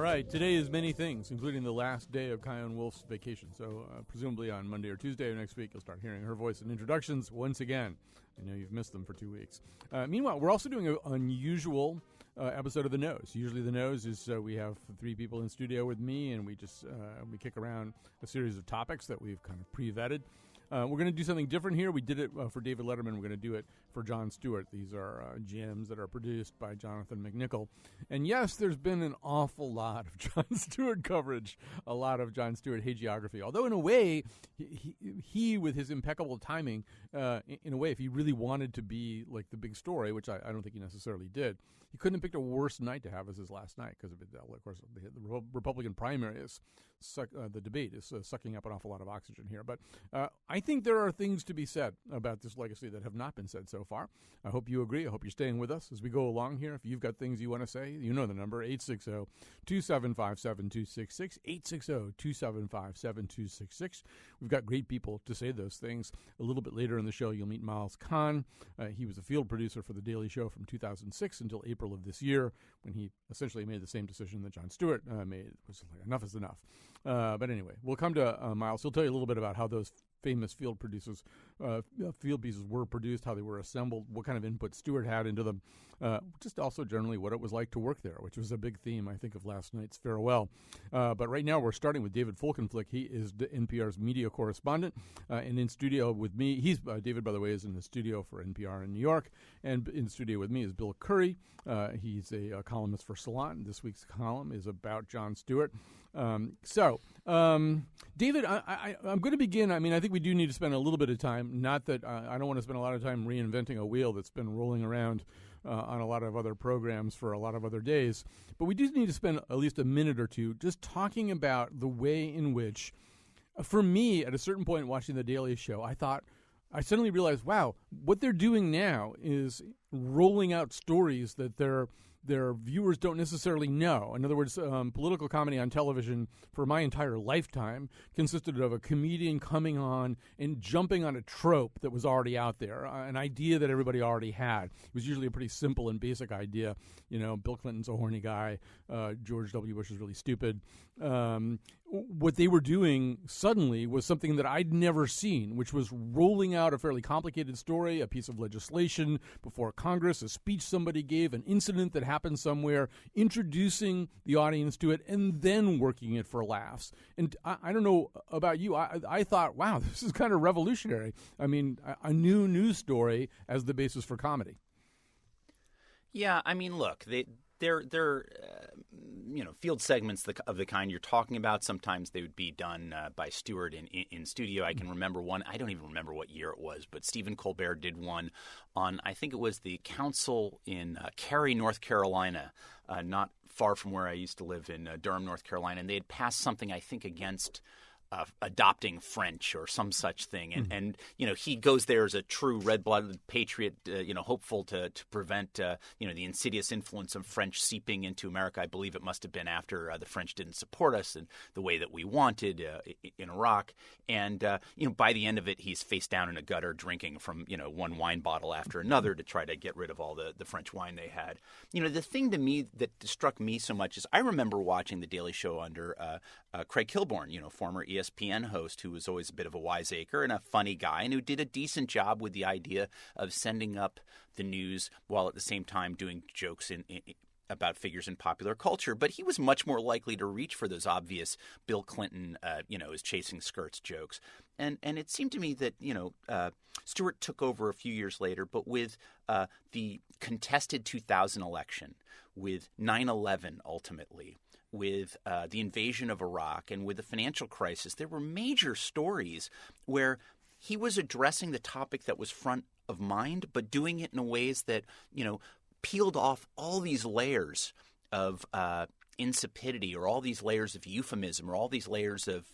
right, today is many things, including the last day of Kyone Wolf's vacation. So presumably on Monday or Tuesday of next week, you'll start hearing her voice and introductions once again. I know you've missed them for 2 weeks. Meanwhile, we're also doing an unusual episode of The Nose. Usually The Nose is we have 3 people in studio with me, and we just we kick around a series of topics that we've kind of pre-vetted. We're going to do something different here. We did it for David Letterman. We're going to do it for Jon Stewart. These are gems that are produced by Jonathan McNichol. And yes, there's been an awful lot of Jon Stewart coverage, a lot of Jon Stewart hagiography. Although in a way, he with his impeccable timing, in a way, if he really wanted to be like the big story, which I don't think he necessarily did, he couldn't have picked a worse night to have as his last night because of course, the Republican primary is the debate is sucking up an awful lot of oxygen here. But I think there are things to be said about this legacy that have not been said so far. I hope you agree. I hope you're staying with us as we go along here. If you've got things you want to say, you know the number, 860-275-7266, 860-275-7266. We've got great people to say those things. A little bit later in the show, you'll meet Miles Kahn. He was a field producer for The Daily Show from 2006 until April of this year, when he essentially made the same decision that Jon Stewart made. It was like, enough is enough. But anyway, we'll come to Miles. He'll tell you a little bit about how those famous field pieces were produced, how they were assembled, what kind of input Stewart had into them, just also generally what it was like to work there, which was a big theme, I think, of last night's farewell. But right now we're starting with David Folkenflik. He is NPR's media correspondent, and in studio with me, David, by the way, is in the studio for NPR in New York, and in studio with me is Bill Curry. He's a columnist for Salon. This week's column is about Jon Stewart. David, I'm going to begin. I mean, I think we do need to spend a little bit of time. Not that I don't want to spend a lot of time reinventing a wheel that's been rolling around on a lot of other programs for a lot of other days. But we do need to spend at least a minute or two just talking about the way in which, for me, at a certain point watching The Daily Show, I suddenly realized, wow, what they're doing now is rolling out stories that their viewers don't necessarily know. In other words, political comedy on television for my entire lifetime consisted of a comedian coming on and jumping on a trope that was already out there, an idea that everybody already had. It was usually a pretty simple and basic idea. You know, Bill Clinton's a horny guy. George W. Bush is really stupid. What they were doing suddenly was something that I'd never seen, which was rolling out a fairly complicated story, a piece of legislation before Congress, a speech somebody gave, an incident that happened somewhere, introducing the audience to it, and then working it for laughs. And I don't know about you. I thought, wow, this is kind of revolutionary. I mean, a new news story as the basis for comedy. Yeah, I mean, look, they're field segments of the kind you're talking about. Sometimes they would be done by Stewart in studio. I can remember one. I don't even remember what year it was, but Stephen Colbert did one on, I think it was the council in Cary, North Carolina, not far from where I used to live in Durham, North Carolina. And they had passed something, I think, against adopting French or some such thing. And he goes there as a true red-blooded patriot, hopeful to prevent, the insidious influence of French seeping into America. I believe it must have been after the French didn't support us in the way that we wanted in Iraq. And, by the end of it, he's face down in a gutter drinking from, one wine bottle after another to try to get rid of all the French wine they had. The thing to me that struck me so much is I remember watching The Daily Show under Craig Kilborn, former ESPN host, who was always a bit of a wiseacre and a funny guy and who did a decent job with the idea of sending up the news while at the same time doing jokes about figures in popular culture. But he was much more likely to reach for those obvious Bill Clinton, is chasing skirts jokes. And it seemed to me that, Stewart took over a few years later, but with the contested 2000 election, with 9/11 ultimately, with the invasion of Iraq and with the financial crisis, there were major stories where he was addressing the topic that was front of mind, but doing it in ways that, peeled off all these layers of insipidity or all these layers of euphemism or all these layers of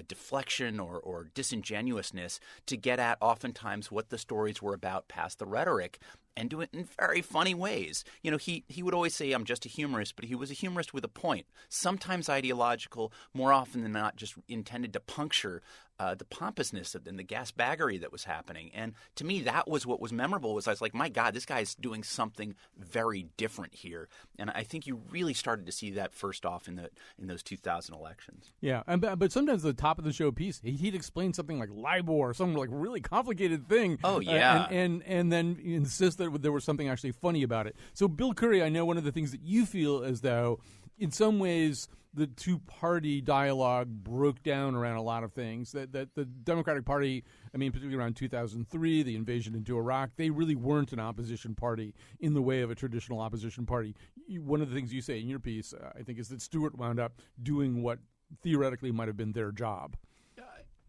deflection or disingenuousness to get at oftentimes what the stories were about past the rhetoric, and do it in very funny ways. He would always say, I'm just a humorist, but he was a humorist with a point, sometimes ideological, more often than not just intended to puncture the pompousness and the gasbaggery that was happening. And to me, that was what was memorable. I was like, my God, this guy's doing something very different here. And I think you really started started to see that first off in those 2000 elections. Yeah, but sometimes the top of the show piece, he'd explain something like LIBOR or some like really complicated thing. Oh yeah, and then insist that there was something actually funny about it. So Bill Curry, I know one of the things that you feel as though, in some ways, the two-party dialogue broke down around a lot of things. That the Democratic Party, I mean, particularly around 2003, the invasion into Iraq, they really weren't an opposition party in the way of a traditional opposition party. One of the things you say in your piece, I think, is that Stewart wound up doing what theoretically might have been their job.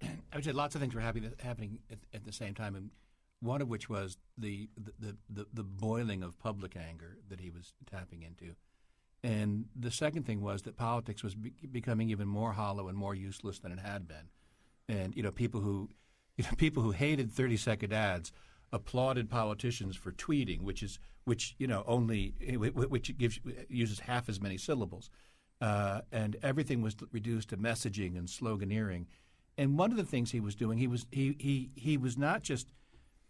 I would say lots of things were happening at the same time, and one of which was the boiling of public anger that he was tapping into. And the second thing was that politics was becoming even more hollow and more useless than it had been. And people who hated 30-second ads applauded politicians for tweeting, which uses half as many syllables, and everything was reduced to messaging and sloganeering. And one of the things he was doing, he was not just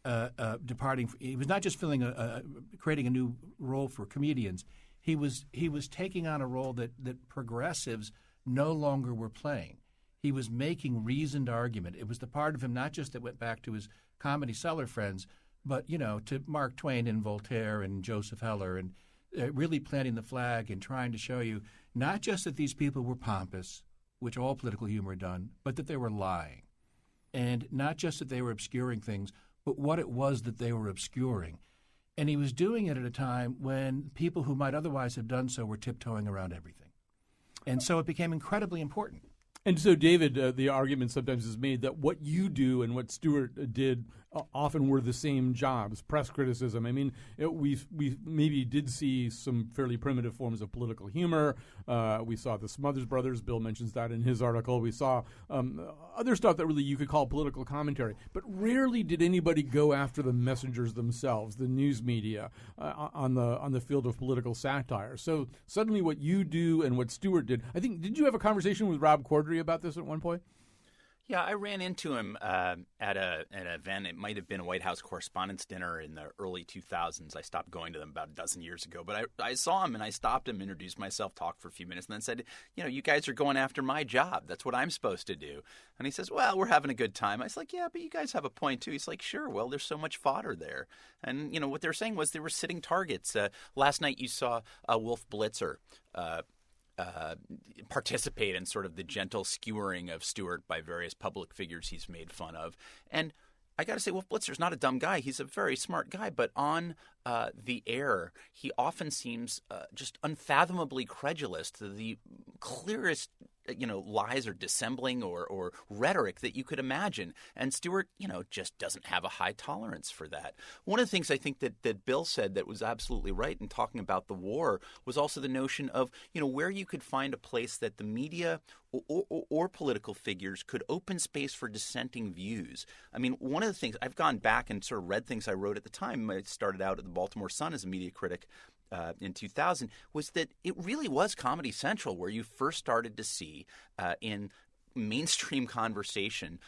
he was not just creating a new role for comedians. He was taking on a role that progressives no longer were playing. He was making reasoned argument. It was the part of him not just that went back to his comedy cellar friends, but to Mark Twain and Voltaire and Joseph Heller, and really planting the flag and trying to show you not just that these people were pompous, which all political humor had done, but that they were lying, and not just that they were obscuring things, but what it was that they were obscuring. And he was doing it at a time when people who might otherwise have done so were tiptoeing around everything. And so it became incredibly important. And so, David, the argument sometimes is made that what you do and what Stewart did often were the same jobs, press criticism. I mean, we maybe did see some fairly primitive forms of political humor. We saw the Smothers Brothers. Bill mentions that in his article. We saw other stuff that really you could call political commentary. But rarely did anybody go after the messengers themselves, the news media, on the field of political satire. So suddenly what you do and what Stewart did, I think, did you have a conversation with Rob Corddry about this at one point? Yeah, I ran into him at an event. It might have been a White House Correspondents' Dinner in the early 2000s. I stopped going to them about a dozen years ago. But I saw him, and I stopped him, introduced myself, talked for a few minutes, and then said, you guys are going after my job. That's what I'm supposed to do. And he says, well, we're having a good time. I was like, yeah, but you guys have a point, too. He's like, sure, well, there's so much fodder there. And, what they were saying was they were sitting targets. Last night you saw Wolf Blitzer participate in sort of the gentle skewering of Stewart by various public figures he's made fun of. And I got to say, Wolf Blitzer's not a dumb guy. He's a very smart guy. But on the air, he often seems just unfathomably credulous to the clearest lies or dissembling or rhetoric that you could imagine. And Stewart, just doesn't have a high tolerance for that. One of the things I think that Bill said that was absolutely right in talking about the war was also the notion of, where you could find a place that the media or political figures could open space for dissenting views. I mean, one of the things, I've gone back and sort of read things I wrote at the time. I started out at the Baltimore Sun as a media critic in 2000, was that it really was Comedy Central where you first started to see in mainstream conversation,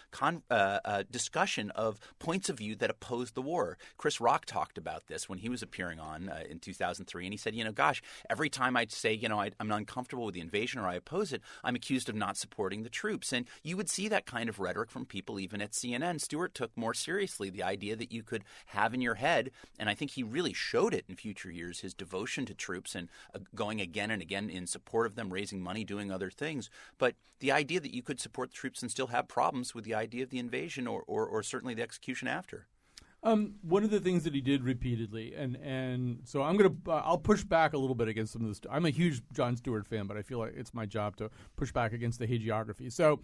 discussion of points of view that opposed the war. Chris Rock talked about this when he was appearing on in 2003, and he said, gosh, every time I say, I'm uncomfortable with the invasion or I oppose it, I'm accused of not supporting the troops. And you would see that kind of rhetoric from people even at CNN. Stewart took more seriously the idea that you could have in your head, and I think he really showed it in future years, his devotion to troops and going again and again in support of them, raising money, doing other things. But the idea that you could support the troops and still have problems with the idea of the invasion or certainly the execution after. One of the things that he did repeatedly, and so I'll push back a little bit against some of this. I'm a huge Jon Stewart fan, but I feel like it's my job to push back against the hagiography. So,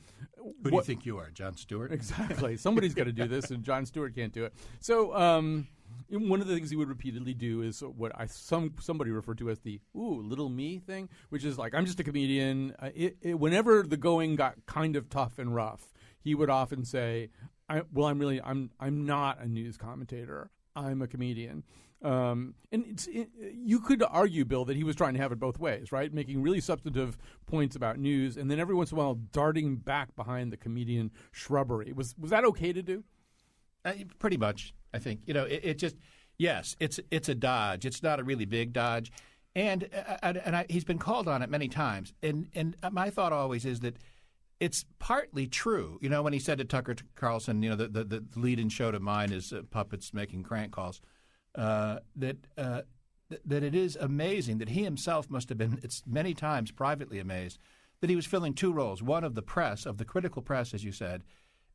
who do you think you are, Jon Stewart? Exactly. Somebody's got to do this, and Jon Stewart can't do it. So, one of the things he would repeatedly do is what somebody referred to as the little me thing, which is like, I'm just a comedian. Whenever the going got kind of tough and rough, he would often say, I'm not a news commentator. I'm a comedian. And you could argue, Bill, that he was trying to have it both ways, right? Making really substantive points about news, and then every once in a while darting back behind the comedian shrubbery. Was that okay to do? Pretty much, I think. It just, yes, it's a dodge. It's not a really big dodge. he's been called on it many times. And my thought always is that it's partly true. You know, when he said to Tucker Carlson, you know, the lead-in show to mine is puppets making crank calls, that it is amazing that he himself must have been many times privately amazed that he was filling two roles, one of the press, of the critical press, as you said,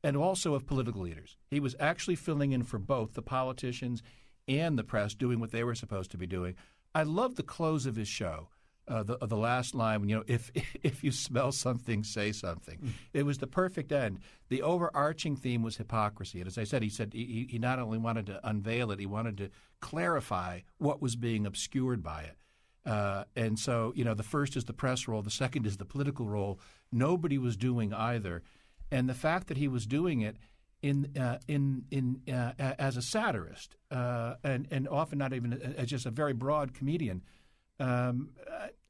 and also of political leaders. He was actually filling in for both the politicians and the press, doing what they were supposed to be doing. I love the close of his show. The last line, you know, if you smell something, say something. It was the perfect end. The overarching theme was hypocrisy. And as I said, he not only wanted to unveil it, he wanted to clarify what was being obscured by it. And so, you know, the first is the press role, the second is the political role. Nobody was doing either. And the fact that he was doing it as a satirist and often not even as just a very broad comedian,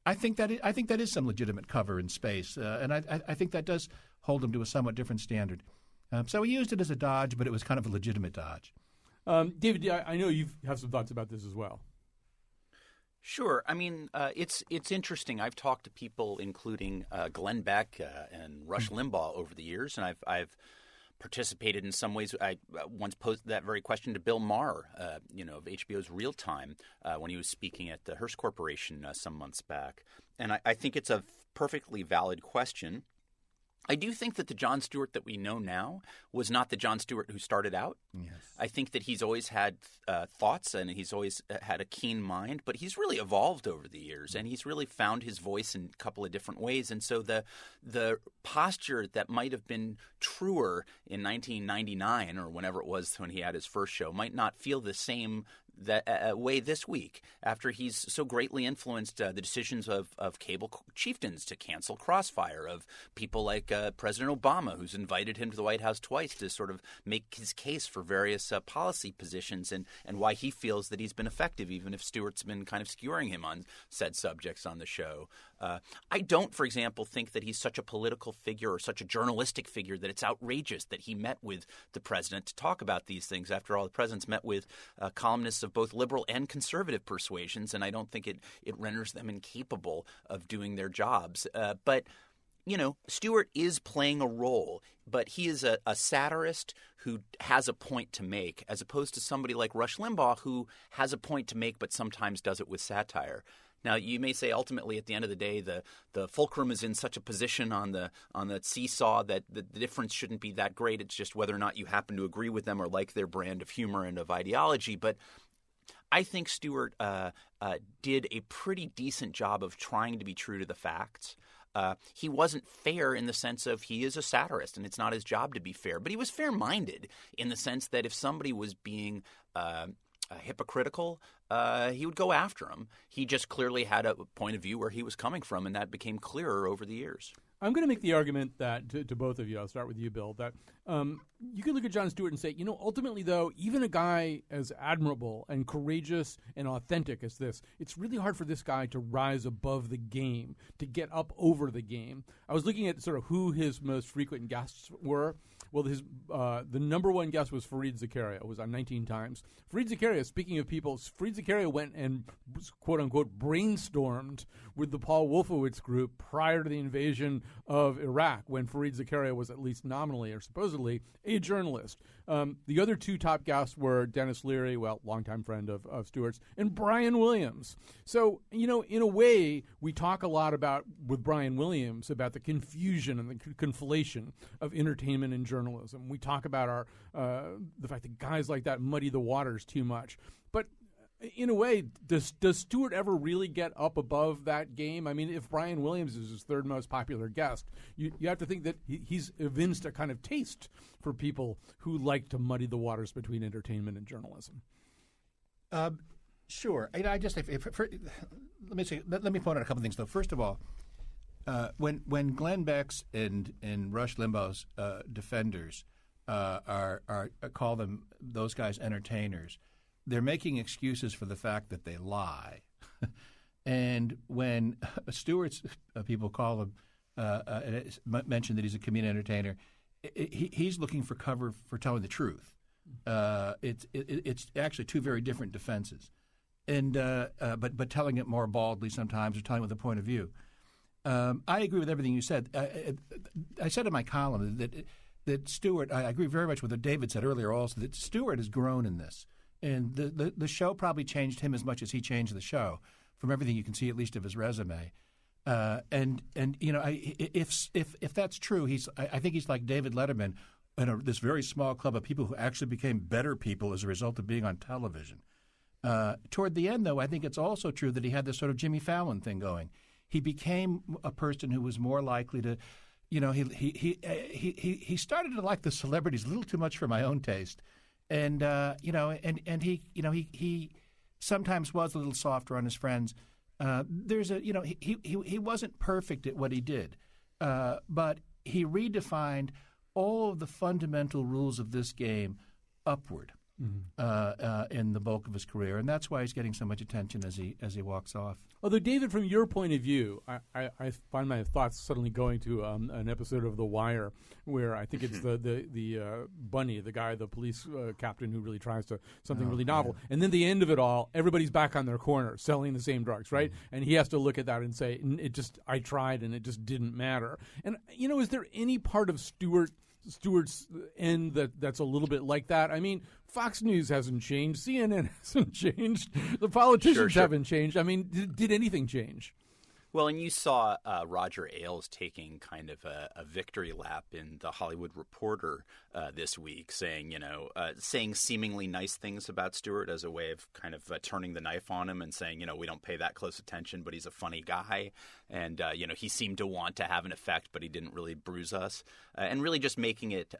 I think that is some legitimate cover in space, and I think that does hold him to a somewhat different standard. So he used it as a dodge, but it was kind of a legitimate dodge. David, I know you have some thoughts about this as well. Sure. I mean, it's interesting. I've talked to people, including Glenn Beck and Rush Limbaugh, over the years, and I've participated in some ways. I once posed that very question to Bill Maher, of HBO's Real Time, when he was speaking at the Hearst Corporation some months back. And I think it's a perfectly valid question. I do think that the Jon Stewart that we know now was not the Jon Stewart who started out. Yes. I think that he's always had thoughts and he's always had a keen mind, but he's really evolved over the years and he's really found his voice in a couple of different ways. And so the posture that might have been truer in 1999 or whenever it was when he had his first show might not feel the same way this week after he's so greatly influenced the decisions of cable chieftains to cancel Crossfire, of people like President Obama, who's invited him to the White House twice to sort of make his case for various policy positions and why he feels that he's been effective, even if Stewart's been kind of skewering him on said subjects on the show. I don't, for example, think that he's such a political figure or such a journalistic figure that it's outrageous that he met with the president to talk about these things. After all, the president's met with columnists of both liberal and conservative persuasions, and I don't think it renders them incapable of doing their jobs. But Stewart is playing a role, but he is a satirist who has a point to make, as opposed to somebody like Rush Limbaugh who has a point to make but sometimes does it with satire. Now, you may say ultimately at the end of the day the fulcrum is in such a position on the seesaw that the difference shouldn't be that great. It's just whether or not you happen to agree with them or like their brand of humor and of ideology. But I think Stewart did a pretty decent job of trying to be true to the facts. He wasn't fair in the sense of he is a satirist and it's not his job to be fair. But he was fair-minded in the sense that if somebody was being hypocritical, he would go after him. He just clearly had a point of view where he was coming from, and that became clearer over the years. I'm going to make the argument that, to both of you, I'll start with you, Bill, that you can look at Jon Stewart and say, ultimately, though, even a guy as admirable and courageous and authentic as this, it's really hard for this guy to rise above the game, to get up over the game. I was looking at sort of who his most frequent guests were. Well, the number one guest was Fareed Zakaria. It was on 19 times. Fareed Zakaria, speaking of people, Fareed Zakaria went and, quote-unquote, brainstormed with the Paul Wolfowitz group prior to the invasion of Iraq, when Fareed Zakaria was at least nominally or supposedly a journalist. The other two top guests were Dennis Leary, longtime friend of Stewart's, and Brian Williams. So, in a way, we talk a lot with Brian Williams about the confusion and the conflation of entertainment and journalism. We talk about the fact that guys like that muddy the waters too much. But in a way, does Stewart ever really get up above that game? I mean, if Brian Williams is his third most popular guest, you have to think that he's evinced a kind of taste for people who like to muddy the waters between entertainment and journalism. Sure. Let me point out a couple things, though. First of all, when Glenn Beck's and Rush Limbaugh's defenders call them those guys entertainers, they're making excuses for the fact that they lie. And when Stewart's people call him, mention that he's a comedian entertainer, he's looking for cover for telling the truth. It's actually two very different defenses. and but telling it more baldly sometimes, or telling it with a point of view. I agree with everything you said. I said in my column that Stewart. I agree very much with what David said earlier. Also, that Stewart has grown in this, and the show probably changed him as much as he changed the show. From everything you can see, at least of his resume, and you know, if that's true, I think he's like David Letterman in this very small club of people who actually became better people as a result of being on television. Toward the end, though, I think it's also true that he had this sort of Jimmy Fallon thing going. He became a person who was more likely to, you know, he started to like the celebrities a little too much for my own taste, and you know, and he sometimes was a little softer on his friends. There's a, you know, he wasn't perfect at what he did, but he redefined all of the fundamental rules of this game upward in the bulk of his career, and that's why he's getting so much attention as he walks off. Although, David, from your point of view, I find my thoughts suddenly going to an episode of The Wire where I think it's the Bunny, the guy, the police captain who really tries to something really novel. Yeah. And then the end of it all, everybody's back on their corner selling the same drugs, right? Mm-hmm. And he has to look at that and say, I tried and it just didn't matter. And, you know, is there any part of Stewart's end that's a little bit like that? I mean, Fox News hasn't changed. CNN hasn't changed. The politicians haven't changed. I mean, did anything change? Well, and you saw Roger Ailes taking kind of a victory lap in The Hollywood Reporter this week, saying seemingly nice things about Stewart as a way of kind of turning the knife on him and saying, we don't pay that close attention, but he's a funny guy. And, he seemed to want to have an effect, but he didn't really bruise us. And really just making it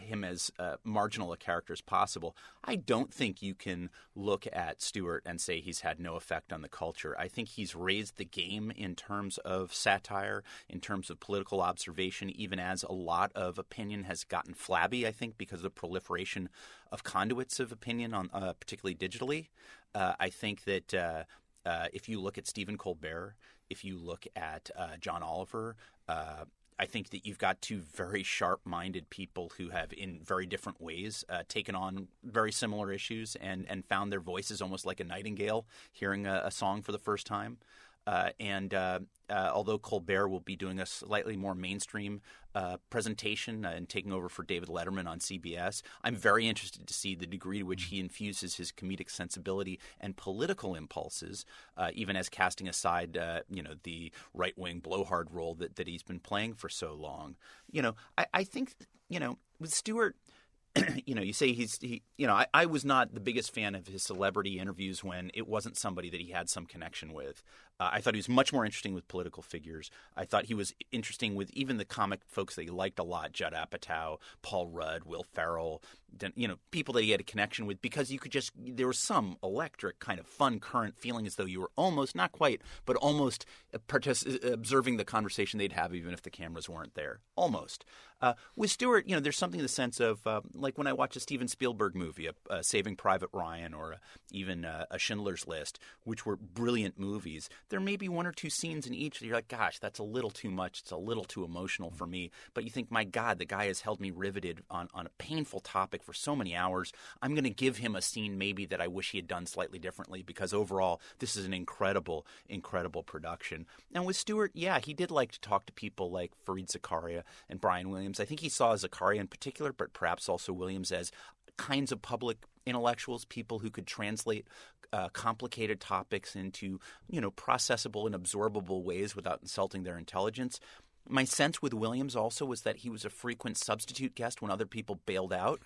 him as marginal a character as possible. I don't think you can look at Stewart and say he's had no effect on the culture. I think he's raised the game in terms of satire, in terms of political observation, even as a lot of opinion has gotten flabby, I think, because of the proliferation of conduits of opinion, on particularly digitally. I think that if you look at Stephen Colbert, if you look at John Oliver, I think that you've got two very sharp-minded people who have, in very different ways, taken on very similar issues and found their voices almost like a nightingale hearing a song for the first time. Although Colbert will be doing a slightly more mainstream presentation and taking over for David Letterman on CBS, I'm very interested to see the degree to which he infuses his comedic sensibility and political impulses, even as casting aside, the right-wing blowhard role that he's been playing for so long. I think, with Stewart, you say I was not the biggest fan of his celebrity interviews when it wasn't somebody that he had some connection with. I thought he was much more interesting with political figures. I thought he was interesting with even the comic folks that he liked a lot, Judd Apatow, Paul Rudd, Will Ferrell, people that he had a connection with, because there was some electric kind of fun current feeling as though you were almost, not quite, but almost observing the conversation they'd have even if the cameras weren't there. Almost. With Stewart, there's something in the sense of like when I watch a Steven Spielberg movie, Saving Private Ryan, or even a Schindler's List, which were brilliant movies. There may be one or two scenes in each that you're like, gosh, that's a little too much. It's a little too emotional for me. But you think, my God, the guy has held me riveted on a painful topic for so many hours. I'm going to give him a scene maybe that I wish he had done slightly differently, because overall this is an incredible, incredible production. And with Stewart, yeah, he did like to talk to people like Fareed Zakaria and Brian Williams. I think he saw Zakaria in particular, but perhaps also Williams, as kinds of public intellectuals, people who could translate complicated topics into, processable and absorbable ways without insulting their intelligence. My sense with Williams also was that he was a frequent substitute guest when other people bailed out.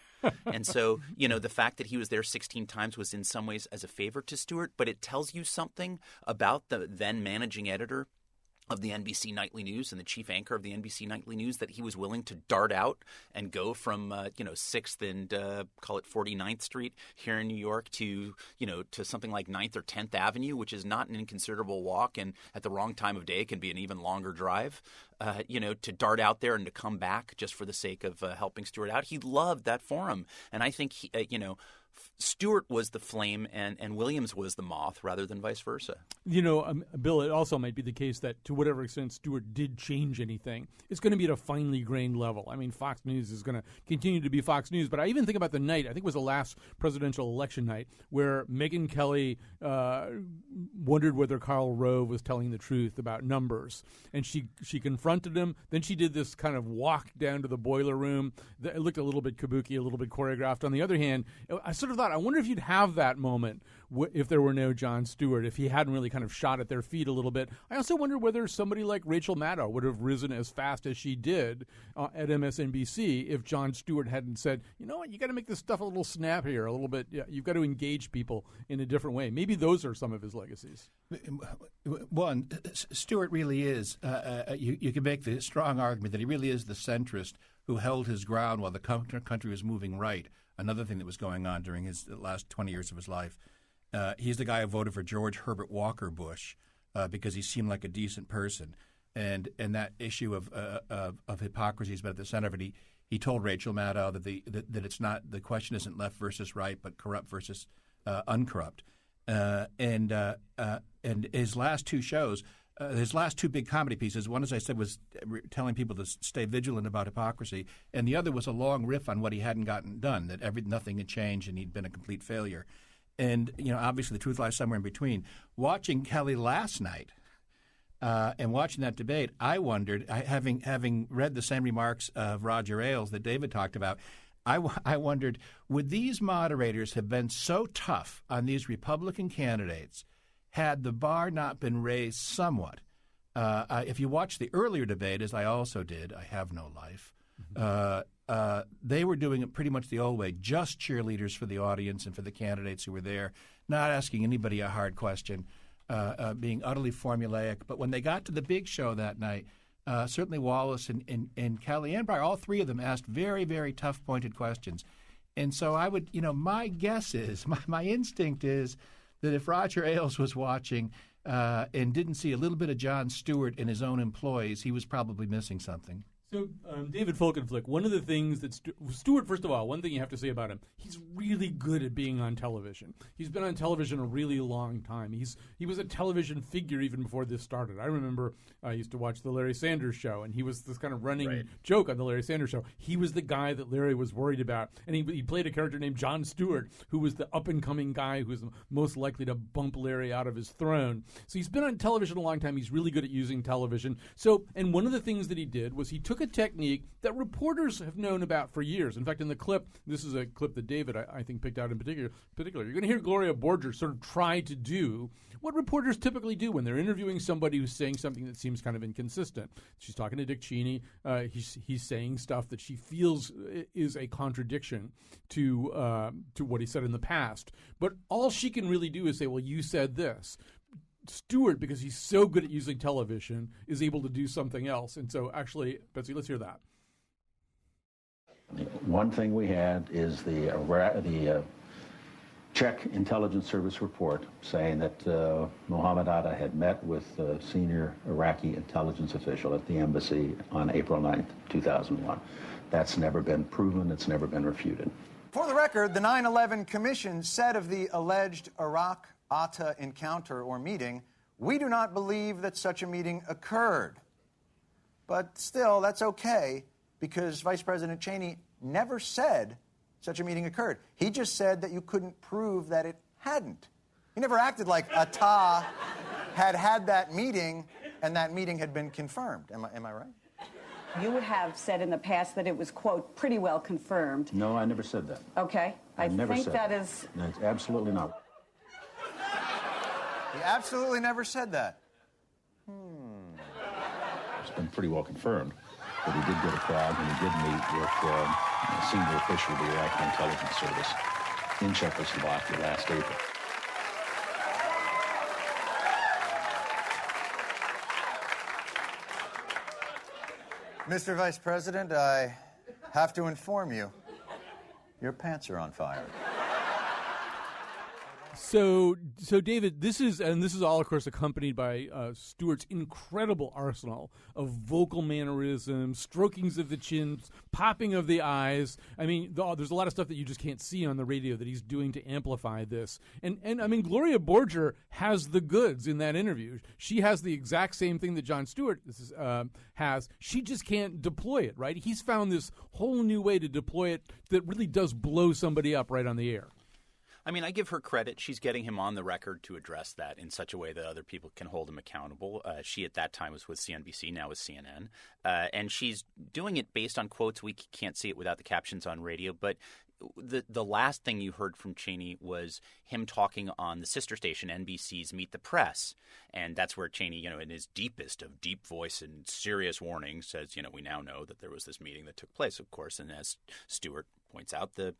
And so, the fact that he was there 16 times was in some ways as a favor to Stewart, but it tells you something about the then managing editor of the NBC Nightly News and the chief anchor of the NBC Nightly News, that he was willing to dart out and go from 6th and call it 49th Street here in New York to something like 9th or 10th Avenue, which is not an inconsiderable walk, and at the wrong time of day can be an even longer drive. To dart out there and to come back just for the sake of helping Stewart out. He loved that forum, and I think Stewart was the flame and Williams was the moth rather than vice versa. Bill, it also might be the case that to whatever extent Stewart did change anything, it's going to be at a finely grained level. I mean, Fox News is going to continue to be Fox News, but I even think about the night, I think it was the last presidential election night, where Megyn Kelly wondered whether Karl Rove was telling the truth about numbers. And she confronted him. Then she did this kind of walk down to the boiler room. It looked a little bit kabuki, a little bit choreographed. On the other hand, I sort of thought, I wonder if you'd have that moment if there were no Jon Stewart, if he hadn't really kind of shot at their feet a little bit. I also wonder whether somebody like Rachel Maddow would have risen as fast as she did at MSNBC if Jon Stewart hadn't said, you know what, you got to make this stuff a little snappier, a little bit. Yeah, you've got to engage people in a different way. Maybe those are some of his legacies. One, Stewart really is, you can make the strong argument that he really is the centrist who held his ground while the country was moving right. Another thing that was going on during his last 20 years of his life. He's the guy who voted for George Herbert Walker Bush because he seemed like a decent person. And that issue of hypocrisy has been at the center of it. He told Rachel Maddow that it's not, the question isn't left versus right, but corrupt versus uncorrupt. And his last two shows, his last two big comedy pieces, one, as I said, was telling people to stay vigilant about hypocrisy, and the other was a long riff on what he hadn't gotten done, that nothing had changed and he'd been a complete failure. And, obviously the truth lies somewhere in between. Watching Kelly last night and watching that debate, I wondered, having read the same remarks of Roger Ailes that David talked about, I wondered, would these moderators have been so tough on these Republican candidates had the bar not been raised somewhat? If you watch the earlier debate, as I also did, I have no life, they were doing it pretty much the old way, just cheerleaders for the audience and for the candidates who were there, not asking anybody a hard question, being utterly formulaic. But when they got to the big show that night, certainly Wallace and Kelly and Breyer, all three of them asked very, very tough, pointed questions. And so I would, my guess is, my instinct is that if Roger Ailes was watching and didn't see a little bit of Jon Stewart in his own employees, he was probably missing something. So, David Folkenflik, one of the things that Stewart, first of all, one thing you have to say about him, he's really good at being on television. He's been on television a really long time. He was a television figure even before this started. I remember I used to watch the Larry Sanders Show, and he was this kind of running joke on the Larry Sanders Show. He was the guy that Larry was worried about, and he played a character named Jon Stewart, who was the up-and-coming guy who was most likely to bump Larry out of his throne. So he's been on television a long time. He's really good at using television. So, and one of the things that he did was he took a technique that reporters have known about for years. In fact, in the clip, this is a clip that David, I think, picked out in particular, you're going to hear Gloria Borger sort of try to do what reporters typically do when they're interviewing somebody who's saying something that seems kind of inconsistent. She's talking to Dick Cheney. He's saying stuff that she feels is a contradiction to what he said in the past. But all she can really do is say, well, you said this. Stewart, because he's so good at using television, is able to do something else. And so actually, Betsy, let's hear that. One thing we had is the Czech intelligence service report saying that Mohammed Atta had met with a senior Iraqi intelligence official at the embassy on April 9th, 2001. That's never been proven. It's never been refuted. For the record, the 9/11 Commission said of the alleged Iraq-Atta encounter or meeting, we do not believe that such a meeting occurred. But still, that's okay, because Vice President Cheney never said such a meeting occurred. He just said that you couldn't prove that it hadn't. He never acted like Atta had that meeting and that meeting had been confirmed. Am I right? You have said in the past that it was, quote, pretty well confirmed. No, I never said that. Okay. I never think said that is... No, it's absolutely not. He absolutely never said that. It's been pretty well confirmed that he did go to Prague and he did meet with a senior official of the Iraqi intelligence service in Czechoslovakia last April. Mr. Vice President, I have to inform you, your pants are on fire. So David, this is all, of course, accompanied by Stewart's incredible arsenal of vocal mannerisms, strokings of the chin, popping of the eyes. I mean, there's a lot of stuff that you just can't see on the radio that he's doing to amplify this. And I mean, Gloria Borger has the goods in that interview. She has the exact same thing that Jon Stewart has. She just can't deploy it, right? He's found this whole new way to deploy it that really does blow somebody up right on the air. I mean, I give her credit. She's getting him on the record to address that in such a way that other people can hold him accountable. She, at that time, was with CNBC, now with CNN. And she's doing it based on quotes. We can't see it without the captions on radio. But the last thing you heard from Cheney was him talking on the sister station, NBC's Meet the Press. And that's where Cheney, in his deepest of deep voice and serious warning says, we now know that there was this meeting that took place, of course. And as Stewart points out, the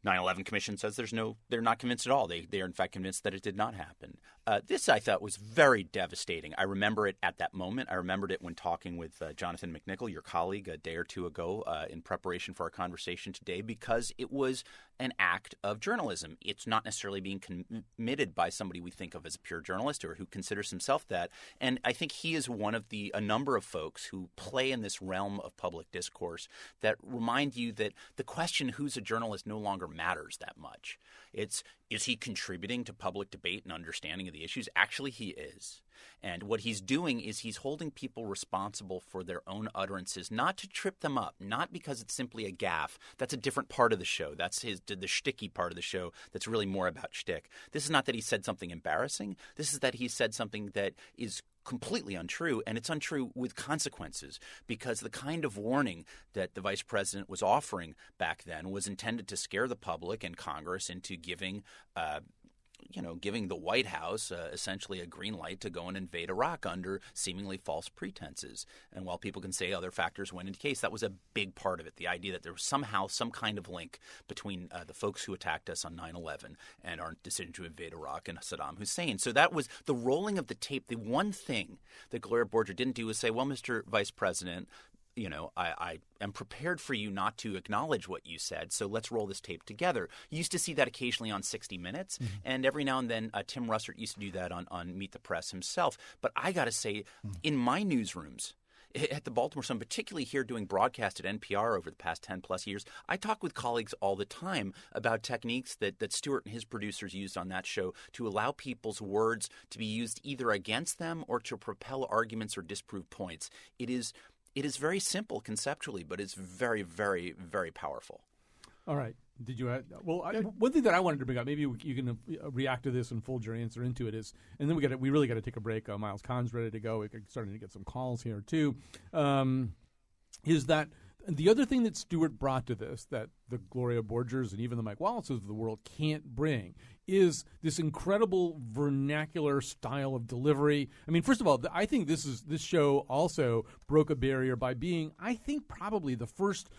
9/11 Commission says they're not convinced at all. They are, in fact, convinced that it did not happen. This, I thought, was very devastating. I remember it at that moment. I remembered it when talking with Jonathan McNichol, your colleague, a day or two ago in preparation for our conversation today, because it was an act of journalism. It's not necessarily being committed by somebody we think of as a pure journalist or who considers himself that. And I think he is one of a number of folks who play in this realm of public discourse that remind you that the question, who's a journalist, no longer matters that much. Is he contributing to public debate and understanding of the issues? Actually, he is. And what he's doing is he's holding people responsible for their own utterances, not to trip them up, not because it's simply a gaffe. That's a different part of the show. That's the shticky part of the show that's really more about shtick. This is not that he said something embarrassing. This is that he said something that is completely untrue, and it's untrue with consequences, because the kind of warning that the vice president was offering back then was intended to scare the public and Congress into giving the White House essentially a green light to go and invade Iraq under seemingly false pretenses. And while people can say other factors went into case, that was a big part of it, the idea that there was somehow some kind of link between the folks who attacked us on 9/11 and our decision to invade Iraq and Saddam Hussein. So that was the rolling of the tape. The one thing that Gloria Borger didn't do was say, well, Mr. Vice President, I am prepared for you not to acknowledge what you said, so let's roll this tape together. You used to see that occasionally on 60 Minutes, and every now and then Tim Russert used to do that on Meet the Press himself. But I got to say, in my newsrooms, at the Baltimore Sun, particularly here doing broadcast at NPR over the past 10-plus years, I talk with colleagues all the time about techniques that Stewart and his producers used on that show to allow people's words to be used either against them or to propel arguments or disprove points. It is very simple conceptually, but it's very, very, very powerful. All right. Did you? One thing that I wanted to bring up, maybe you can react to this and fold your answer into it, is, and then we really got to take a break. Miles Kahn's ready to go. We're starting to get some calls here too. Is that the other thing that Stewart brought to this that the Gloria Borgers and even the Mike Wallaces of the world can't bring is this incredible vernacular style of delivery. I mean, first of all, I think this show also broke a barrier by being, I think, probably the first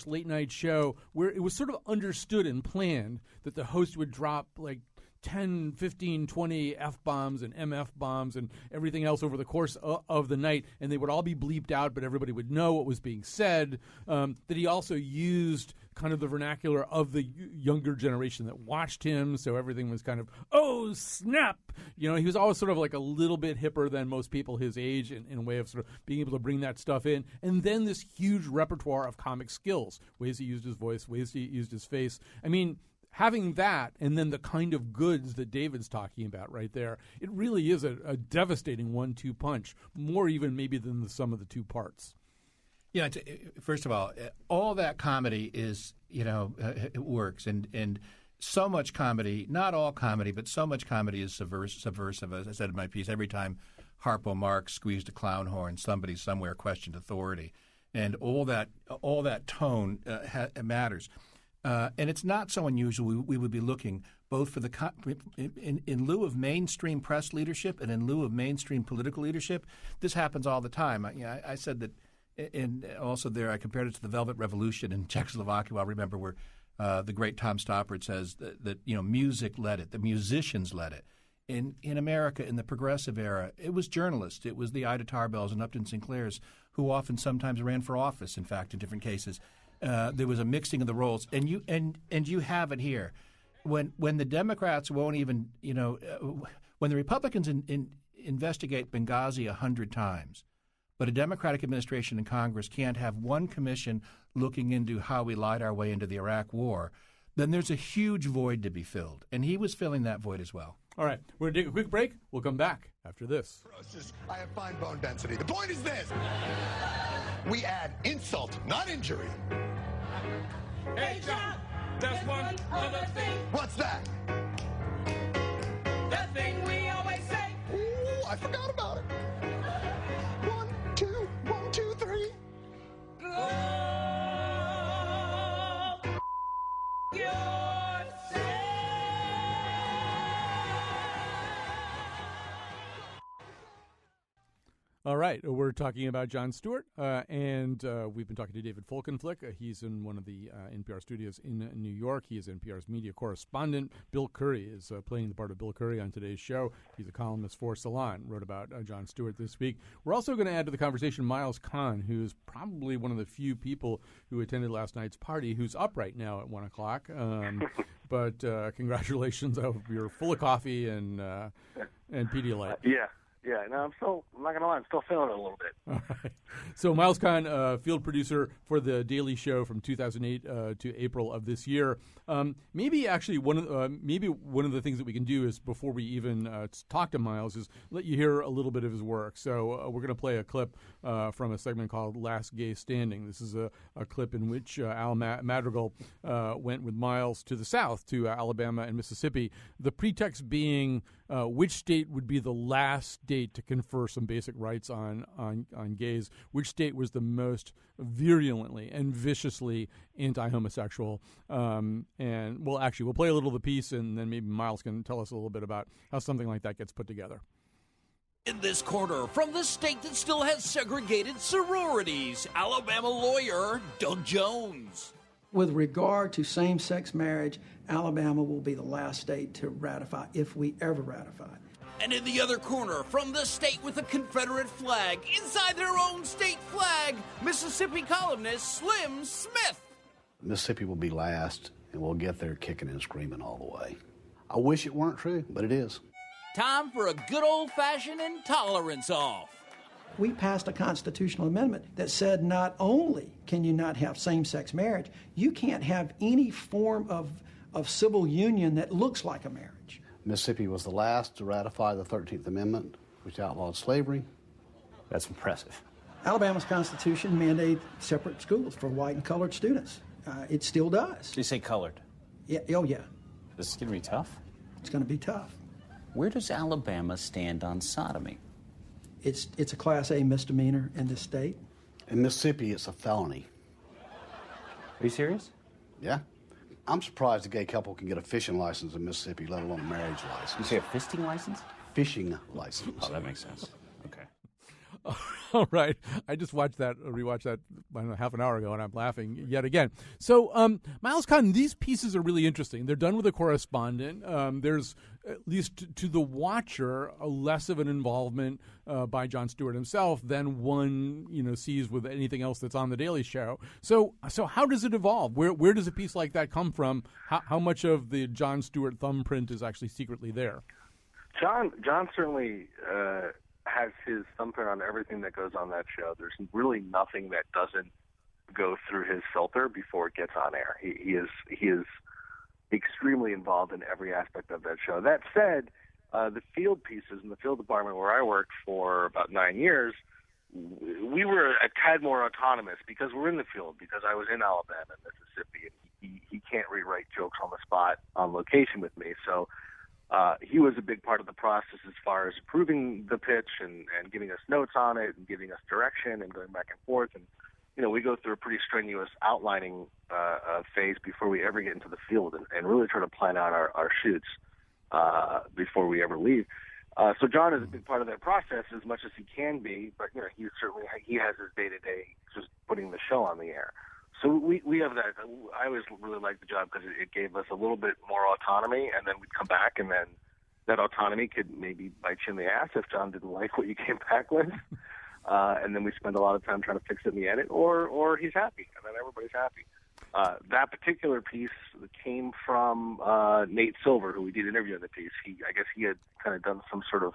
late night show where it was sort of understood and planned that the host would drop like 10, 15, 20 F-bombs and MF bombs and everything else over the course of the night, and they would all be bleeped out, but everybody would know what was being said. That he also used kind of the vernacular of the younger generation that watched him, so everything was kind of, oh, snap! He was always sort of like a little bit hipper than most people his age in a way of sort of being able to bring that stuff in. And then this huge repertoire of comic skills, ways he used his voice, ways he used his face. I mean, having that and then the kind of goods that David's talking about right there, it really is a devastating 1-2 punch, more even maybe than the sum of the two parts. Yeah, first of all that comedy is, it works. And so much comedy, not all comedy, but so much comedy is subversive. As I said in my piece, every time Harpo Marx squeezed a clown horn, somebody somewhere questioned authority. And all that tone matters. And it's not so unusual. We would be looking both for in lieu of mainstream press leadership and in lieu of mainstream political leadership. This happens all the time. I said that, and also there I compared it to the Velvet Revolution in Czechoslovakia. I remember where the great Tom Stoppard says that music led it, the musicians led it. In America, in the progressive era, it was journalists. It was the Ida Tarbells and Upton Sinclairs who often sometimes ran for office, in fact, in different cases. There was a mixing of the roles, and you have it here. when the Democrats won't even, when the Republicans investigate Benghazi 100 times, but a Democratic administration in Congress can't have one commission looking into how we lied our way into the Iraq War, then there's a huge void to be filled. And he was filling that void as well. All right, we're going to take a quick break. We'll come back after this. I have fine bone density. The point is this. We add insult, not injury. Hey, John, there's one other thing. What's that? That thing we always say. Ooh, I forgot about it. 1, 2, 3. All right, we're talking about Jon Stewart, and we've been talking to David Folkenflik. He's in one of the NPR studios in New York. He is NPR's media correspondent. Bill Curry is playing the part of Bill Curry on today's show. He's a columnist for Salon, wrote about Jon Stewart this week. We're also going to add to the conversation Miles Kahn, who's probably one of the few people who attended last night's party who's up right now at 1 o'clock. But congratulations. You're full of coffee and Pedialyte. Yeah, no, I'm not going to lie, I'm still feeling it a little bit. All right. So Miles Kahn, field producer for The Daily Show from 2008 to April of this year. Maybe one of the things that we can do is, before we even talk to Miles, is let you hear a little bit of his work. So we're going to play a clip from a segment called Last Gay Standing. This is a clip in which Al Madrigal went with Miles to the South, to Alabama and Mississippi, the pretext being which state would be the last state to confer some basic rights on gays, which state was the most virulently and viciously anti-homosexual. And we'll play a little of the piece, and then maybe Miles can tell us a little bit about how something like that gets put together. In this corner, from the state that still has segregated sororities, Alabama lawyer Doug Jones. With regard to same-sex marriage, Alabama will be the last state to ratify, if we ever ratify. And in the other corner, from the state with a Confederate flag, inside their own state flag, Mississippi columnist Slim Smith. Mississippi will be last, and we'll get there kicking and screaming all the way. I wish it weren't true, but it is. Time for a good old-fashioned intolerance off. We passed a constitutional amendment that said not only can you not have same-sex marriage, you can't have any form of civil union that looks like a marriage. Mississippi was the last to ratify the 13th Amendment, which outlawed slavery. That's impressive. Alabama's Constitution mandated separate schools for white and colored students. It still does. Did you say colored? Yeah. Oh, yeah. This is going to be tough? It's going to be tough. Where does Alabama stand on sodomy? It's a Class A misdemeanor in this state. In Mississippi, it's a felony. Are you serious? Yeah. I'm surprised a gay couple can get a fishing license in Mississippi, let alone a marriage license. You say a fisting license? Fishing license. Oh, that makes sense. Okay. All right. I just rewatched that half an hour ago, and I'm laughing yet again. So, Miles Kahn, these pieces are really interesting. They're done with a correspondent. There's, at least to the watcher, less of an involvement by Jon Stewart himself than one sees with anything else that's on The Daily Show. So how does it evolve? Where does a piece like that come from? How much of the Jon Stewart thumbprint is actually secretly there? John certainly has his thumbprint on everything that goes on that show. There's really nothing that doesn't go through his filter before it gets on air. He is extremely involved in every aspect of that show. That said, the field pieces in the field department where I worked for about 9 years, we were a tad more autonomous because we're in the field, because I was in Alabama and Mississippi, and he can't rewrite jokes on the spot on location with me. So he was a big part of the process as far as approving the pitch and giving us notes on it and giving us direction and going back and forth. And, we go through a pretty strenuous outlining phase before we ever get into the field and really try to plan out our shoots before we ever leave. So John is a big part of that process as much as he can be, but, he has his day-to-day just putting the show on the air. So we have that. I always really liked the job because it gave us a little bit more autonomy, and then we'd come back, and then that autonomy could maybe bite you in the ass if John didn't like what you came back with. And then we spend a lot of time trying to fix it in the edit, or he's happy, and then everybody's happy. That particular piece came from Nate Silver, who we did interview in the piece. I guess he had kind of done some sort of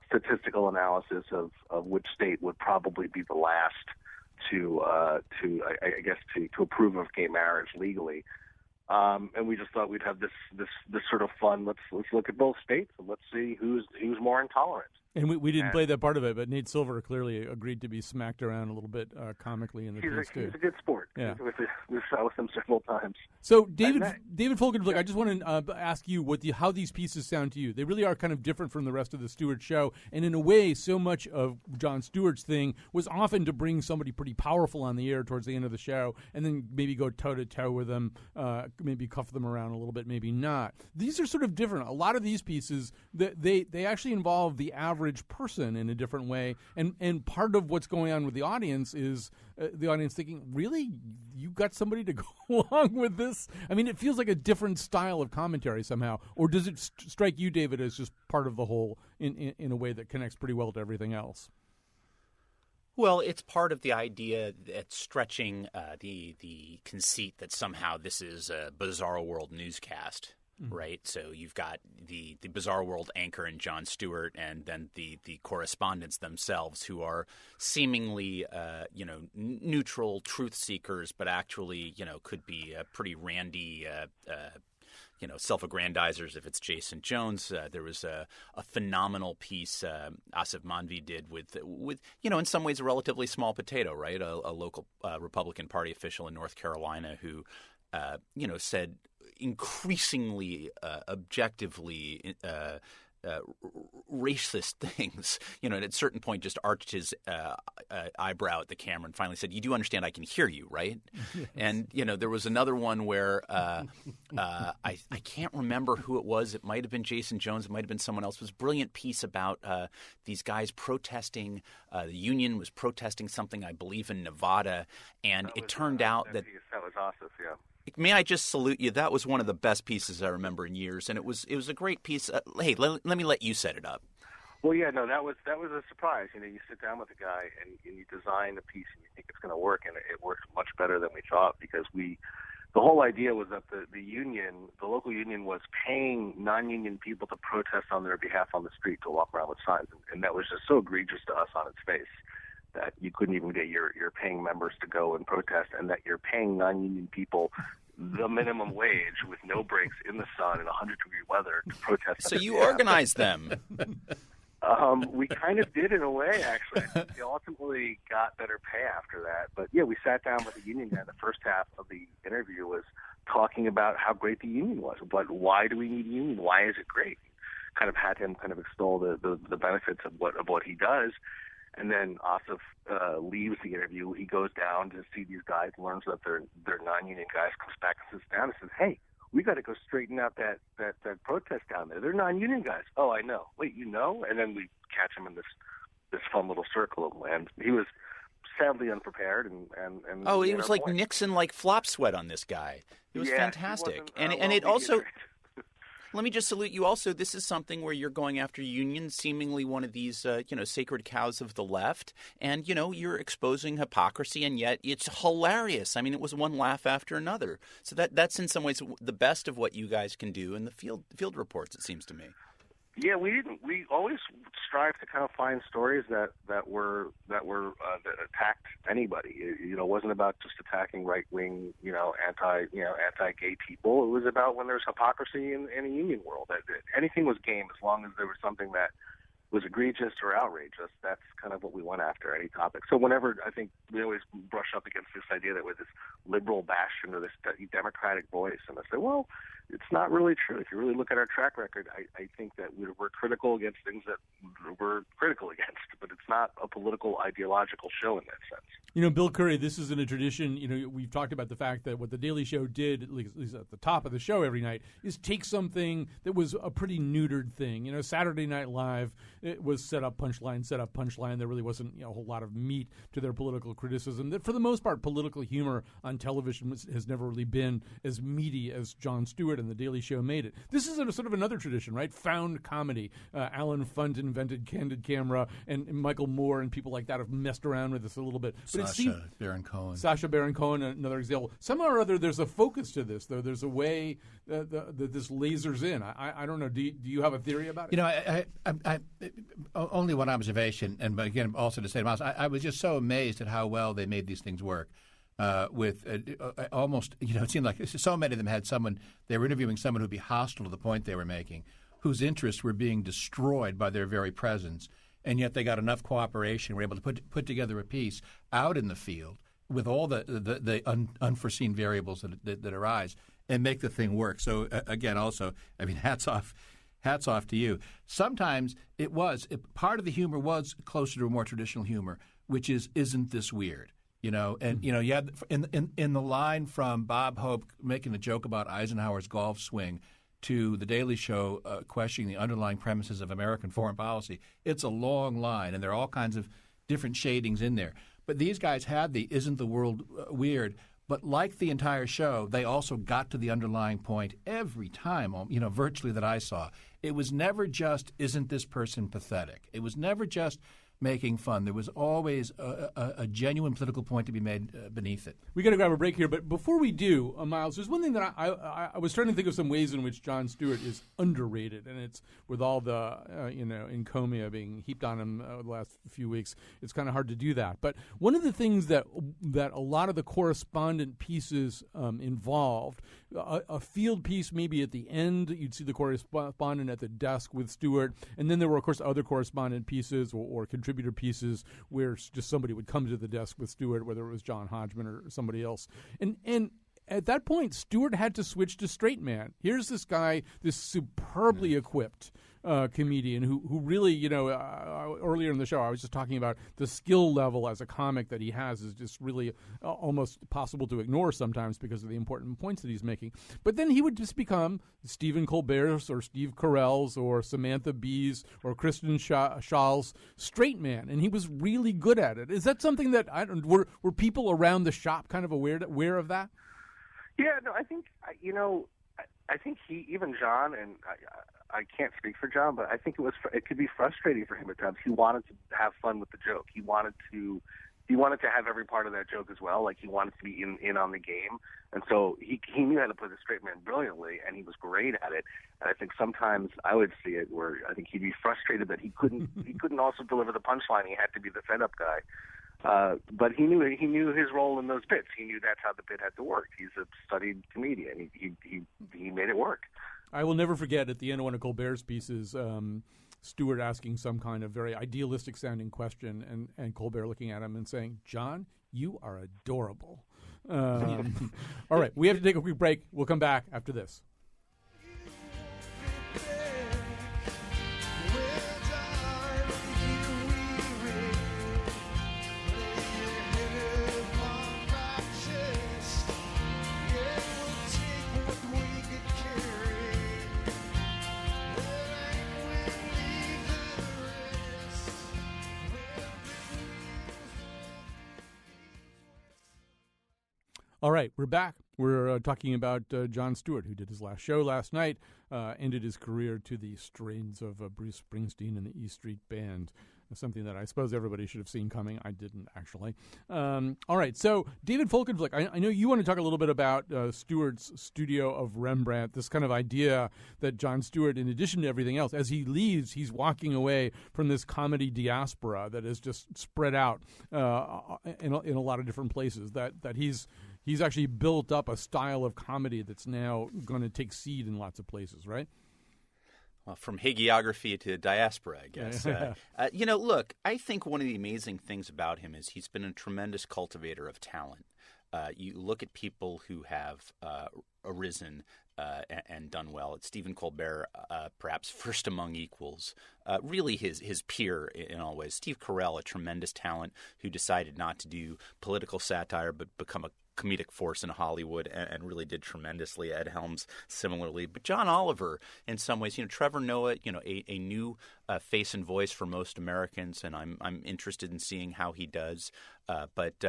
statistical analysis of which state would probably be the last to approve of gay marriage legally. And we just thought we'd have this sort of fun. Let's look at both states and let's see who's more intolerant. And we didn't play that part of it, but Nate Silver clearly agreed to be smacked around a little bit comically in the piece too. He's a good sport. Yeah. We've shot with him several times. So David Folkin, look, I just want to ask you how these pieces sound to you. They really are kind of different from the rest of the Stewart show, and in a way, so much of Jon Stewart's thing was often to bring somebody pretty powerful on the air towards the end of the show, and then maybe go toe to toe with them, maybe cuff them around a little bit, maybe not. These are sort of different. A lot of these pieces, they actually involve the average person in a different way, and part of what's going on with the audience is the audience thinking, really, you got somebody to go along with this? I mean, it feels like a different style of commentary somehow. Or does it strike you, David, as just part of the whole in a way that connects pretty well to everything else? Well, it's part of the idea that stretching the conceit that somehow this is a Bizarro World newscast. Right, so you've got the Bizarre World anchor and Jon Stewart, and then the correspondents themselves, who are seemingly neutral truth seekers, but actually could be pretty randy self-aggrandizers if it's Jason Jones. There was a phenomenal piece Asif Manvi did with in some ways a relatively small potato, right? A local Republican Party official in North Carolina who said increasingly objectively racist things, and at a certain point just arched his eyebrow at the camera and finally said, "You do understand I can hear you, right?" Yes. And, there was another one where I can't remember who it was. It might have been Jason Jones. It might have been someone else. It was a brilliant piece about these guys protesting. The union was protesting something, I believe, in Nevada, and it turned out that was Asif, yeah. May I just salute you? That was one of the best pieces I remember in years, and it was a great piece. Hey, let me let you set it up. Well, yeah, no, that was a surprise. You sit down with a guy and you design a piece and you think it's going to work, and it worked much better than we thought because the whole idea was that the local union was paying non-union people to protest on their behalf on the street, to walk around with signs, and that was just so egregious to us on its face that you couldn't even get your paying members to go and protest, and that you're paying non-union people the minimum wage with no breaks in the sun in 100-degree weather to protest. So you organized them. We kind of did in a way, actually. We ultimately got better pay after that. But, yeah, we sat down with the union guy. The first half of the interview was talking about how great the union was. But why do we need a union? Why is it great? Kind of had him kind of extol the benefits of what he does. And then Asif leaves the interview. He goes down to see these guys, learns that they're non-union guys, comes back and sits down and says, "Hey, we got to go straighten out that protest down there. They're non-union guys." "Oh, I know." "Wait, you know?" And then we catch him in this fun little circle, and he was sadly unprepared. And he was like Nixon, like flop sweat on this guy. It was fantastic, and it also. Let me just salute you also. This is something where you're going after unions, seemingly one of these, sacred cows of the left. And, you're exposing hypocrisy, and yet it's hilarious. I mean, it was one laugh after another. So that's in some ways the best of what you guys can do in the field reports, it seems to me. Yeah, we always strive to kind of find stories that attacked anybody. It wasn't about just attacking right wing, anti-gay people. It was about when there's hypocrisy in a union world. That anything was game as long as there was something that was egregious or outrageous. That's kind of what we went after, any topic. So whenever, I think we always brush up against this idea that we're this liberal bastion or this democratic voice, and I say, well, it's not really true. If you really look at our track record, I think that we're critical against things that we're critical against, but it's not a political, ideological show in that sense. Bill Curry, this isn't a tradition. We've talked about the fact that what The Daily Show did, at least at the top of the show every night, is take something that was a pretty neutered thing. Saturday Night Live, it was set up, punchline. There really wasn't a whole lot of meat to their political criticism. That for the most part, political humor on television has never really been as meaty as Jon Stewart Stewart and The Daily Show made it. This is sort of another tradition, right? Found comedy. Alan Funt invented Candid Camera, and Michael Moore and people like that have messed around with this a little bit. But Sacha Baron Cohen. Sacha Baron Cohen, another example. Somehow or other, there's a focus to this, though. There's a way that this lasers in. I don't know. Do you have a theory about it? I only one observation, and again, also to say to Miles, I was just so amazed at how well they made these things work. With almost, it seemed like so many of them had someone, they were interviewing someone who'd be hostile to the point they were making, whose interests were being destroyed by their very presence, and yet they got enough cooperation, were able to put together a piece out in the field with all the unforeseen variables that arise and make the thing work. So again, also, hats off to you. Sometimes part of the humor was closer to a more traditional humor, which is, isn't this weird? You had in the line from Bob Hope making a joke about Eisenhower's golf swing to The Daily Show questioning the underlying premises of American foreign policy. It's a long line, and there are all kinds of different shadings in there. But these guys had the "Isn't the world weird?" But like the entire show, they also got to the underlying point every time, virtually that I saw. It was never just, "Isn't this person pathetic?" It was never just making fun. There was always a genuine political point to be made beneath it. We got to grab a break here, but before we do, Miles, there's one thing that I was trying to think of some ways in which Jon Stewart is underrated, and it's with all the encomia being heaped on him the last few weeks. It's kind of hard to do that. But one of the things that a lot of the correspondent pieces involved, a field piece maybe at the end, you'd see the correspondent at the desk with Stewart, and then there were of course other correspondent pieces or contributor pieces where just somebody would come to the desk with Stewart, whether it was John Hodgman or somebody else. And at that point, Stewart had to switch to straight man. Here's this guy, this superbly equipped comedian who really, earlier in the show, I was just talking about the skill level as a comic that he has is just really almost possible to ignore sometimes because of the important points that he's making. But then he would just become Stephen Colbert's or Steve Carell's or Samantha Bee's or Kristen Schall's straight man, and he was really good at it. Is that something that were people around the shop kind of aware of that? Yeah, no, I think even John, and I can't speak for John, but I think it could be frustrating for him at times. He wanted to have fun with the joke. He wanted to have every part of that joke as well. Like he wanted to be in on the game, and so he knew how to play the straight man brilliantly, and he was great at it. And I think sometimes I would see it where I think he'd be frustrated that he couldn't also deliver the punchline. He had to be the fed up guy. But he knew his role in those bits. He knew that's how the bit had to work. He's a studied comedian. He made it work. I will never forget at the end of one of Colbert's pieces, Stewart asking some kind of very idealistic sounding question, and Colbert looking at him and saying, "John, you are adorable." All right, we have to take a quick break. We'll come back after this. All right, we're back. We're talking about Jon Stewart, who did his last show last night, ended his career to the strains of Bruce Springsteen and the E Street Band, something that I suppose everybody should have seen coming. I didn't, actually. All right, so David Folkenflik, I know you want to talk a little bit about Stewart's Studio of Rembrandt, this kind of idea that Jon Stewart, in addition to everything else, as he leaves, he's walking away from this comedy diaspora that is just spread out in a lot of different places, that he's actually built up a style of comedy that's now going to take seed in lots of places, right? Well, from hagiography to diaspora, I guess. Look, I think one of the amazing things about him is he's been a tremendous cultivator of talent. You look at people who have arisen and done well. It's Stephen Colbert, perhaps first among equals, really his peer in all ways. Steve Carell, a tremendous talent who decided not to do political satire but become a comedic force in Hollywood and really did tremendously. Ed Helms similarly. But John Oliver, in some ways, Trevor Noah, a new face and voice for most Americans, and I'm interested in seeing how he does. But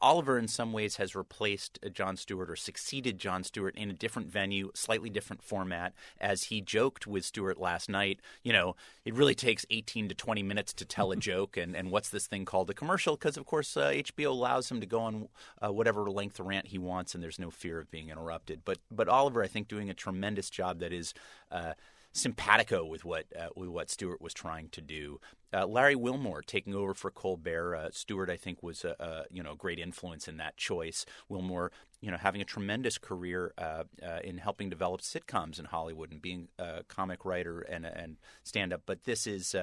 Oliver in some ways has replaced Jon Stewart or succeeded Jon Stewart in a different venue, slightly different format. As he joked with Stewart last night, it really takes 18 to 20 minutes to tell a joke, and what's this thing called a commercial? Because, of course, HBO allows him to go on whatever length rant he wants, and there's no fear of being interrupted. But Oliver, I think, doing a tremendous job that is simpatico with what Stewart was trying to do. Larry Wilmore taking over for Colbert. Stewart, I think, was a great influence in that choice. Wilmore, having a tremendous career in helping develop sitcoms in Hollywood and being a comic writer and stand-up. But this is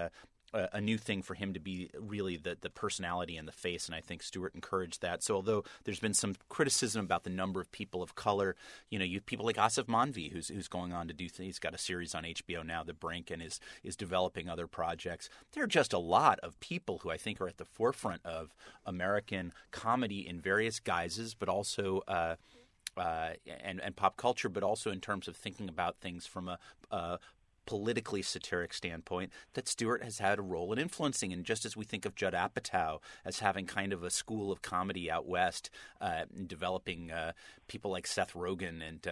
a new thing for him to be really the personality and the face, and I think Stewart encouraged that. So although there's been some criticism about the number of people of color, you have people like Asif Manvi, who's going on to do things. He's got a series on HBO now, The Brink, and is developing other projects. There are just a lot of people who I think are at the forefront of American comedy in various guises, but also and pop culture, but also in terms of thinking about things from a politically satiric standpoint that Stewart has had a role in influencing. And just as we think of Judd Apatow as having kind of a school of comedy out west, in developing people like Seth Rogen and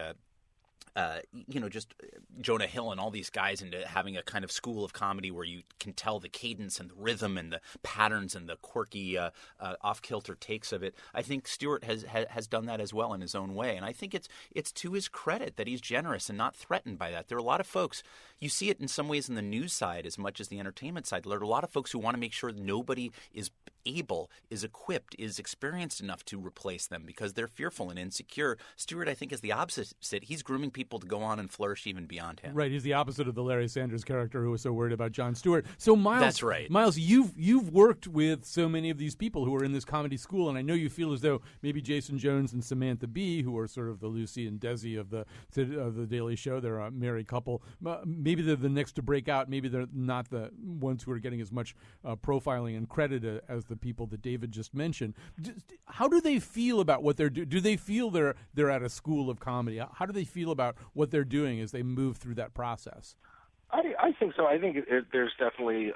just Jonah Hill and all these guys into having a kind of school of comedy where you can tell the cadence and the rhythm and the patterns and the quirky off-kilter takes of it. I think Stewart has done that as well in his own way. And I think it's to his credit that he's generous and not threatened by that. There are a lot of folks, you see it in some ways in the news side as much as the entertainment side. There are a lot of folks who want to make sure that nobody is able, is equipped, is experienced enough to replace them because they're fearful and insecure. Stewart, I think, is the opposite. He's grooming people to go on and flourish even beyond him. Right, he's the opposite of the Larry Sanders character who was so worried about Jon Stewart. So Miles, that's right. Miles, you've worked with so many of these people who are in this comedy school, and I know you feel as though maybe Jason Jones and Samantha Bee, who are sort of the Lucy and Desi of the Daily Show, they're a married couple. Maybe they're the next to break out. Maybe they're not the ones who are getting as much profiling and credit as the people that David just mentioned. How do they feel about what they're doing? Do they feel they're at a school of comedy? How do they feel about what they're doing as they move through that process? I think so. I think there's definitely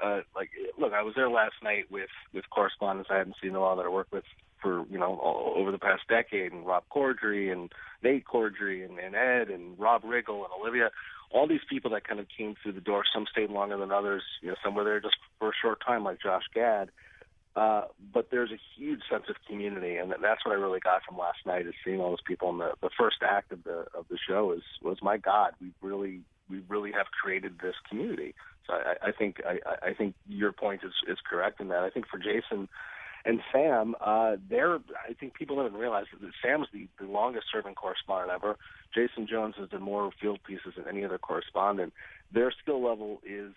look, I was there last night with correspondents I hadn't seen in a while that I worked with for over the past decade, and Rob Corddry and Nate Corddry and Ed and Rob Riggle and Olivia, all these people that kind of came through the door. Some stayed longer than others. Some were there just for a short time, like Josh Gad. But there's a huge sense of community, and that's what I really got from last night, is seeing all those people. And the first act of the show was my God, we really have created this community. So I think your point is correct in that. I think for Jason and Sam, I think people haven't realized that Sam's the longest serving correspondent ever. Jason Jones has done more field pieces than any other correspondent. Their skill level is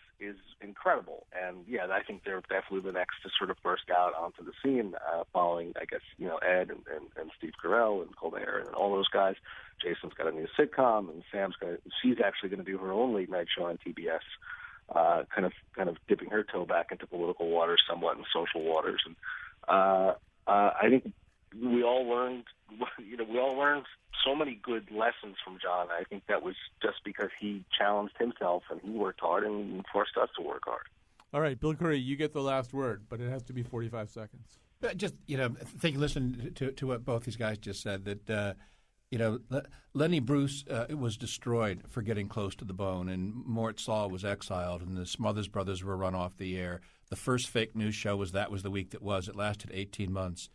incredible, and I think they're definitely the next to sort of burst out onto the scene, following, I guess, Ed and Steve Carell and Colbert and all those guys. Jason's got a new sitcom, and she's actually going to do her own late night show on TBS, kind of dipping her toe back into political waters somewhat and social waters. And I think we all learned so many good lessons from Jon. I think that was just because he challenged himself and he worked hard and forced us to work hard. All right, Bill Curry, you get the last word, but it has to be 45 seconds. Just, listen to what both these guys just said, that, Lenny Bruce was destroyed for getting close to the bone, and Mort Saul was exiled, and the Smothers Brothers were run off the air. The first fake news show was the week that was. It lasted 18 months.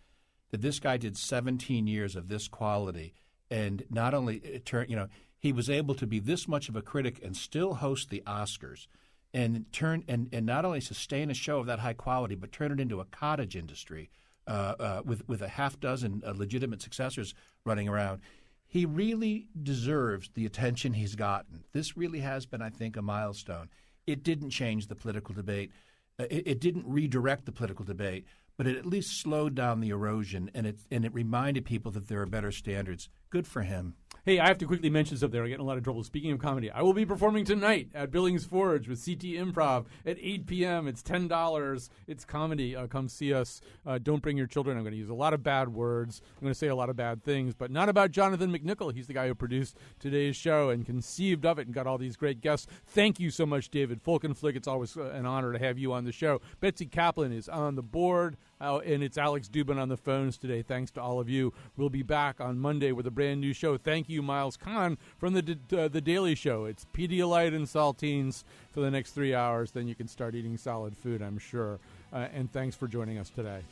That this guy did 17 years of this quality, and not only he was able to be this much of a critic and still host the Oscars, and not only sustain a show of that high quality, but turn it into a cottage industry with a half dozen legitimate successors running around. He really deserves the attention he's gotten. This really has been, I think, a milestone. It didn't change the political debate. It didn't redirect the political debate, but it at least slowed down the erosion, and it reminded people that there are better standards Good for him. Hey, I have to quickly mention something. I get in a lot of trouble. Speaking of comedy, I will be performing tonight at Billings Forge with CT Improv at 8 p.m. It's $10. It's comedy. Come see us. Don't bring your children. I'm going to use a lot of bad words. I'm going to say a lot of bad things, but not about Jonathan McNichol. He's the guy who produced today's show and conceived of it and got all these great guests. Thank you so much, David Folkenflik. It's always an honor to have you on the show. Betsy Kaplan is on the board. And it's Alex Dubin on the phones today. Thanks to all of you. We'll be back on Monday with a brand new show. Thank you, Miles Kahn from the Daily Show. It's Pedialyte and saltines for the next 3 hours. Then you can start eating solid food, I'm sure. And thanks for joining us today.